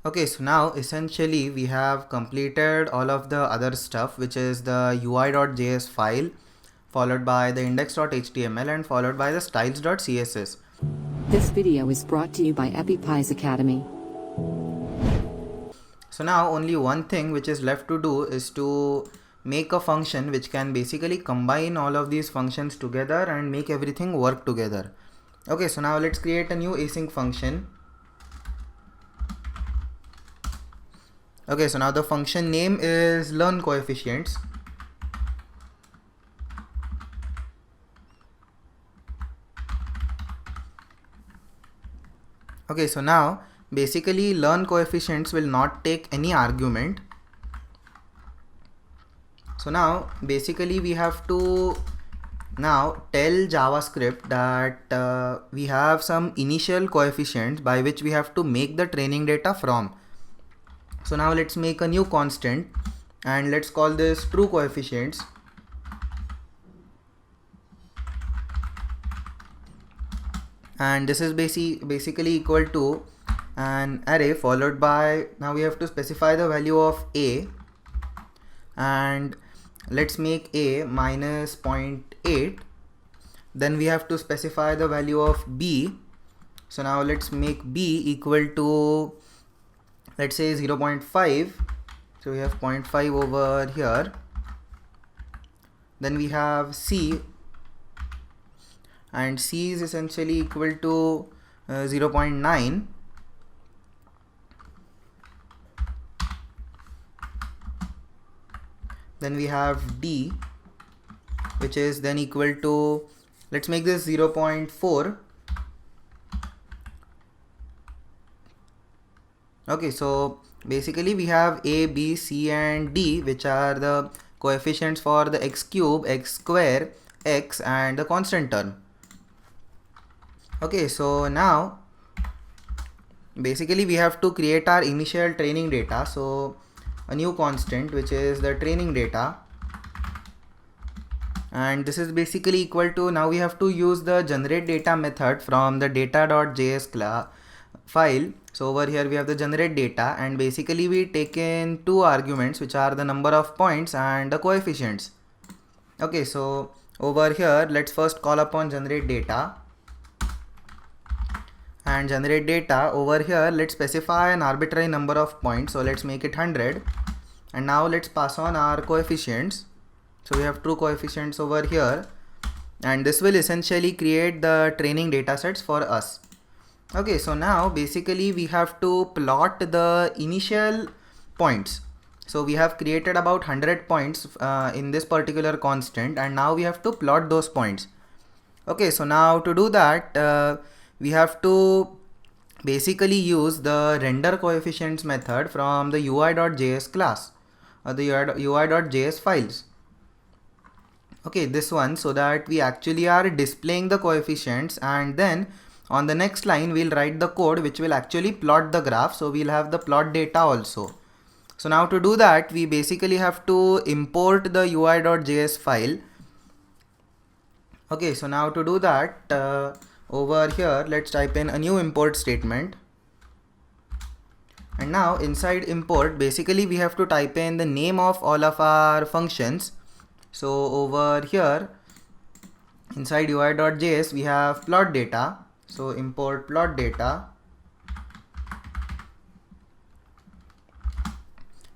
Okay, so now essentially we have completed all of the other stuff, which is the UI.js file, followed by the index.html, and followed by the styles.css. This video is brought to you by EpiPies Academy. So now only one thing which is left to do is to make a function which can basically combine all of these functions together and make everything work together. Okay, so now let's create a new async function. Okay, so now the function name is learn coefficients. Okay, so now basically learn coefficients will not take any argument. So now basically we have to now tell JavaScript that we have some initial coefficients by which we have to make the training data from. So now let's make a new constant and let's call this true coefficients. And this is basically equal to an array followed by, now we have to specify the value of a, and let's make a minus 0.8. Then we have to specify the value of b. So now let's make b equal to, let's say 0.5. so we have 0.5 over here. Then we have c, and c is essentially equal to 0.9. Then we have d, which is then equal to, let's make this 0.4. Okay, so basically we have a, b, c and d, which are the coefficients for the x cube, x square, x and the constant term. Okay, so now basically we have to create our initial training data. So a new constant which is the training data, and this is basically equal to, now we have to use the generate data method from the data.js file. So over here we have the generate data, and basically we take in two arguments which are the number of points and the coefficients. Okay, so over here let's first call upon generate data, and generate data over here let's specify an arbitrary number of points, so let's make it 100. And now let's pass on our coefficients. So we have true coefficients over here, and this will essentially create the training data sets for us. Okay, so now basically we have to plot the initial points. So we have created about 100 points in this particular constant, and now we have to plot those points. Okay, so now to do that we have to basically use the render coefficients method from the UI.js class or the UI.js files. Okay, this one, so that we actually are displaying the coefficients, and then on the next line we'll write the code which will actually plot the graph. So we'll have the plot data also. So now to do that we basically have to import the UI.js file. Okay, so now to do that over here let's type in a new import statement, and now inside import basically we have to type in the name of all of our functions. So over here inside UI.js we have plot data, so import plot data,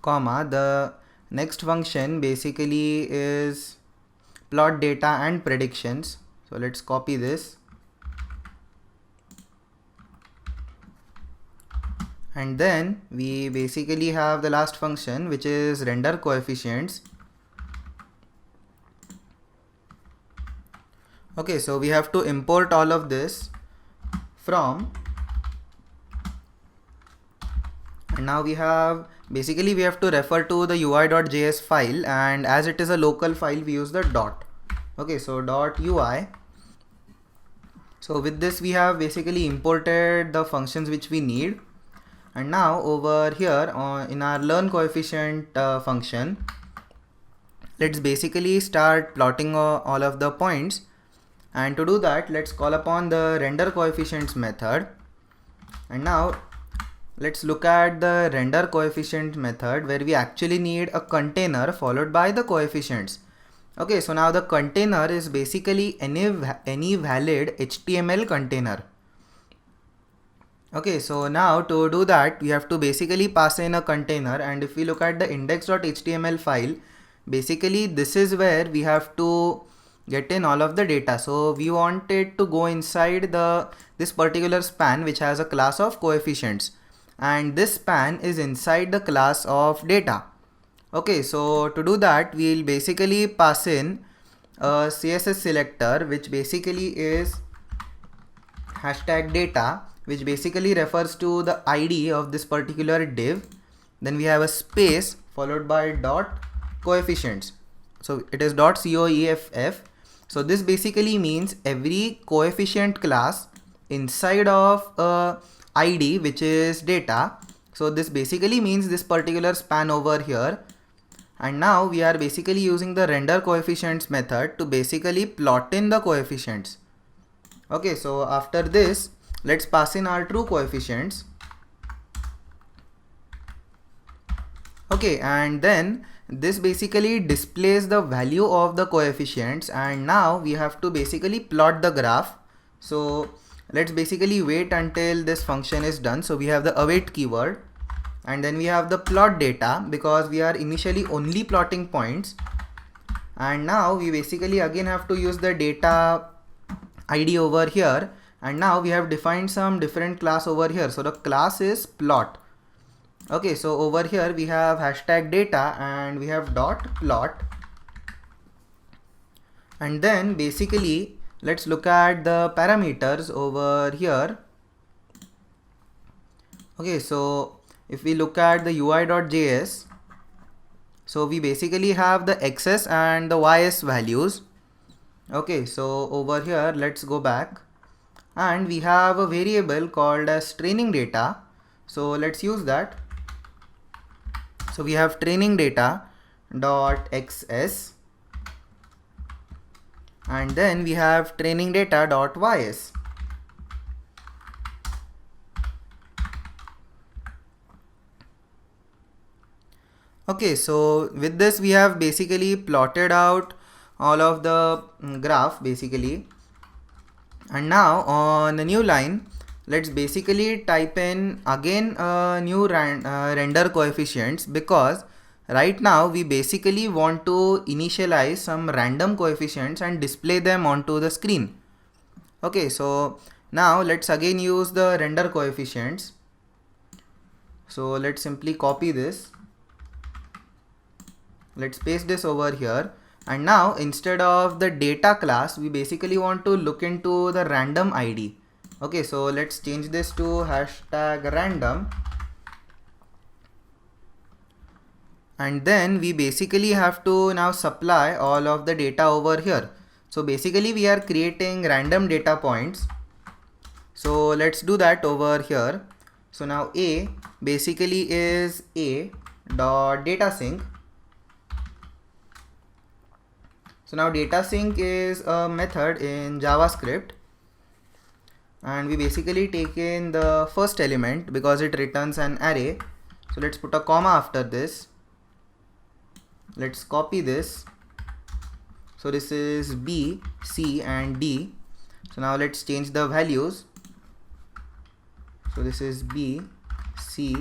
comma, the next function basically is plot data and predictions. So let's copy this, and then we basically have the last function which is render coefficients. Okay, so we have to import all of this from, and now we have basically we have to refer to the UI.js file, and as it is a local file we use the dot. Okay, so dot UI. So with this we have basically imported the functions which we need. And now over here in our learn coefficient function, let's basically start plotting all of the points. And to do that let's call upon the render coefficients method, and now let's look at the render coefficient method, where we actually need a container followed by the coefficients. Okay, so now the container is basically any valid HTML container. Okay, so now to do that, we have to basically pass in a container, and if we look at the index.html file, basically this is where we have to get in all of the data. So we want it to go inside this particular span which has a class of coefficients, and this span is inside the class of data. Okay, so to do that, we'll basically pass in a CSS selector, which basically is hashtag data, which basically refers to the ID of this particular div. Then we have a space followed by dot coefficients. So it is dot coeff. So this basically means every coefficient class inside of a ID which is data. So this basically means this particular span over here. And now we are basically using the render coefficients method to basically plot in the coefficients. Okay, so after this, let's pass in our true coefficients. Okay, and then this basically displays the value of the coefficients, and now we have to basically plot the graph. So let's basically wait until this function is done. So we have the await keyword, and then we have the plot data, because we are initially only plotting points. And now we basically again have to use the data ID over here, and now we have defined some different class over here. So the class is plot. Okay, so over here we have hashtag data and we have dot plot. And then basically let's look at the parameters over here. Okay, so if we look at the UI.js, so we basically have the XS and the YS values. Okay, so over here let's go back, and we have a variable called as training data. So let's use that. So we have training data dot XS, and then we have training data dot YS. Okay, so with this we have basically plotted out all of the graph basically. And now on the new line, let's basically type in again a new render coefficients, because right now we basically want to initialize some random coefficients and display them onto the screen. Okay, so now let's again use the render coefficients. So let's simply copy this. Let's paste this over here, and now instead of the data class, we basically want to look into the random ID. Okay, so let's change this to hashtag random, and then we basically have to now supply all of the data over here. So basically we are creating random data points. So let's do that over here. So now A basically is A dot data sync. So now data sync is a method in JavaScript, and we basically take in the first element because it returns an array. So let's put a comma after this. Let's copy this. So this is B, C and D. So now let's change the values. So this is B, C,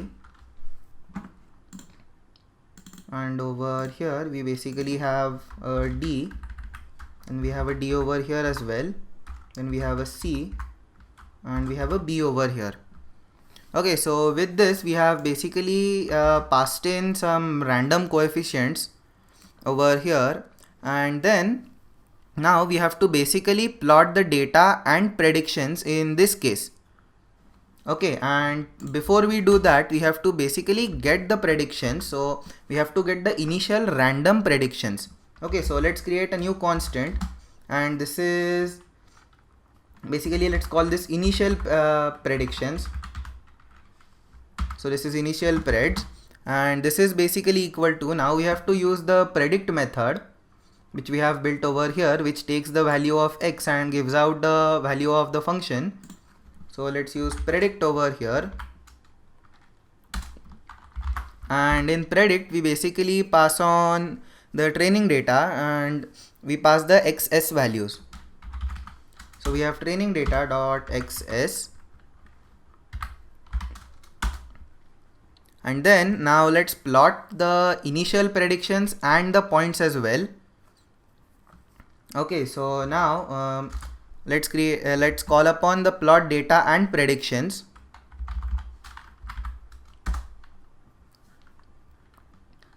and over here we basically have a D, and we have a D over here as well. Then we have a C, and we have a B over here. Okay, so with this we have basically passed in some random coefficients over here, and then now we have to basically plot the data and predictions in this case. Okay, and before we do that, we have to basically get the predictions. So we have to get the initial random predictions. Okay, so let's create a new constant, and this is basically, let's call this initial predictions. So this is initial preds, and this is basically equal to, now we have to use the predict method which we have built over here, which takes the value of x and gives out the value of the function. So let's use predict over here, and in predict we basically pass on the training data and we pass the XS values. So we have training data dot XS, and then now let's plot the initial predictions and the points as well. Okay, so now let's call upon the plot data and predictions.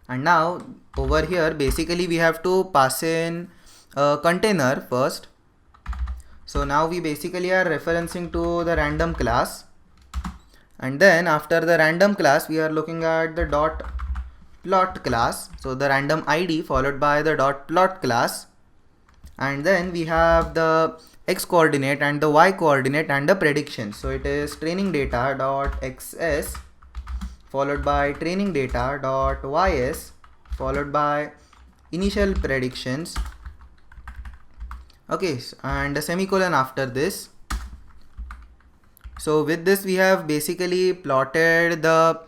And now over here basically we have to pass in a container first. So now we basically are referencing to the random class, and then after the random class we are looking at the dot plot class, so the random ID followed by the dot plot class, and then we have the x coordinate and the y coordinate and the prediction. So it is training data dot XS followed by training data dot YS followed by initial predictions. Okay, and a semicolon after this. So with this we have basically plotted the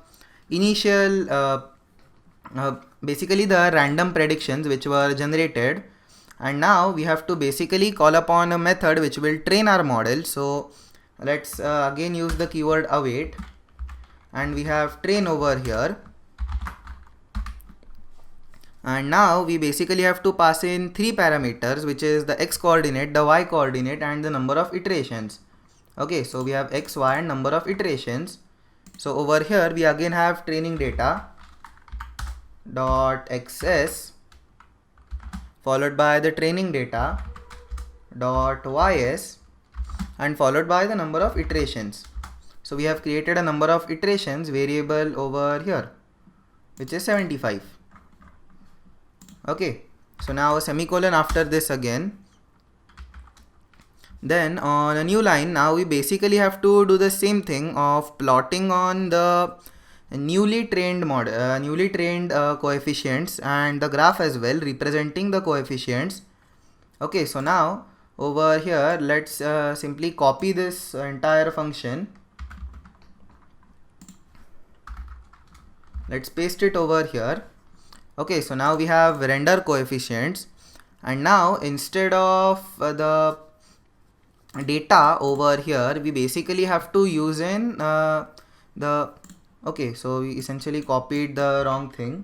initial basically the random predictions which were generated, and now we have to basically call upon a method which will train our model. So let's again use the keyword await, and we have train over here, and now we basically have to pass in 3 parameters, which is the x coordinate, the y coordinate and the number of iterations. Okay, so we have x, y and number of iterations. So over here we again have training data dot XS followed by the training data dot YS and followed by the number of iterations. So we have created a number of iterations variable over here, which is 75. Okay, so now a semicolon after this again. Then on a new line, now we basically have to do the same thing of plotting on the newly trained coefficients and the graph as well representing the coefficients. Okay, so now over here let's simply copy this entire function. Let's paste it over here. Okay, so now we have render coefficients, and now instead of the data over here we basically have to use in okay, so we essentially copied the wrong thing.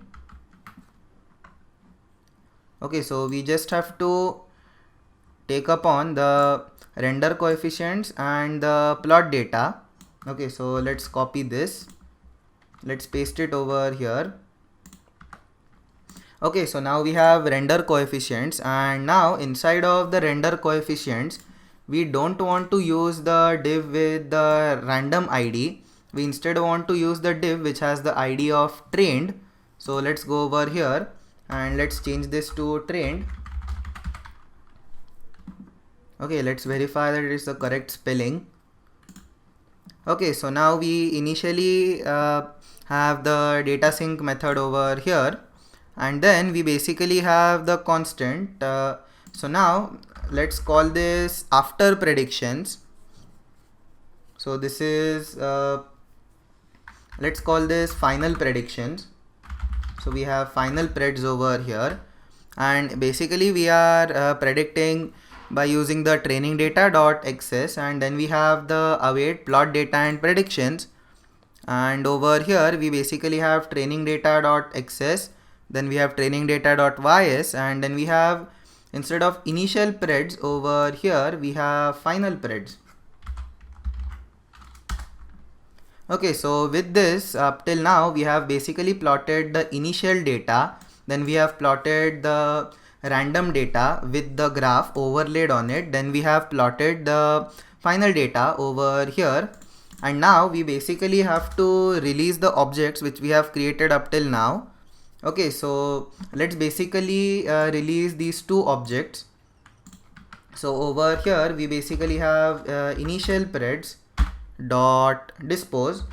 Okay, so we just have to take upon the render coefficients and the plot data. Okay, so let's copy this, let's paste it over here. Okay, so now we have render coefficients, and now inside of the render coefficients we don't want to use the div with the random ID. We instead want to use the div which has the ID of trained. So let's go over here and let's change this to trained. Okay, let's verify that it is the correct spelling. Okay, so now we initially have the data sync method over here, and then we basically have the constant. So now let's call this after predictions. So this is let's call this final predictions. So we have final preds over here, and basically we are predicting by using the training data dot XS, and then we have the await plot data and predictions, and over here we basically have training data dot XS, then we have training data dot YS, and then we have, instead of initial preds over here we have final preds. Okay, so with this up till now we have basically plotted the initial data, then we have plotted the random data with the graph overlaid on it, then we have plotted the final data over here, and now we basically have to release the objects which we have created up till now. Okay, so let's basically release these two objects. So over here we basically have initial preds dot dispose,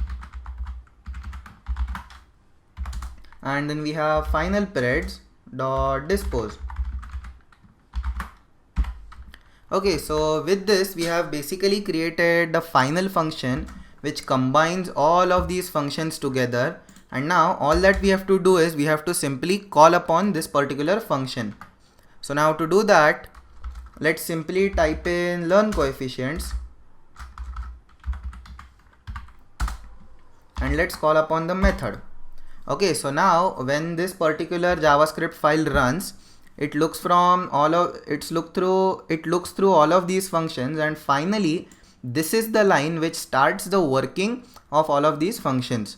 and then we have final preds dot dispose. Okay, so with this we have basically created the final function which combines all of these functions together And now all that we have to do is we have to simply call upon this particular function. So now to do that, let's simply type in learn coefficients and let's call upon the method. Okay, so now when this particular JavaScript file runs, it looks through all of these functions, and finally this is the line which starts the working of all of these functions.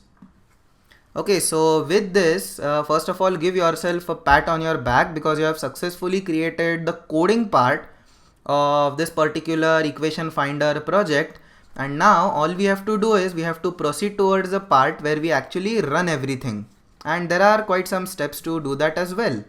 Okay, so with this, first of all, give yourself a pat on your back because you have successfully created the coding part of this particular equation finder project. And now all we have to do is we have to proceed towards the part where we actually run everything. And there are quite some steps to do that as well.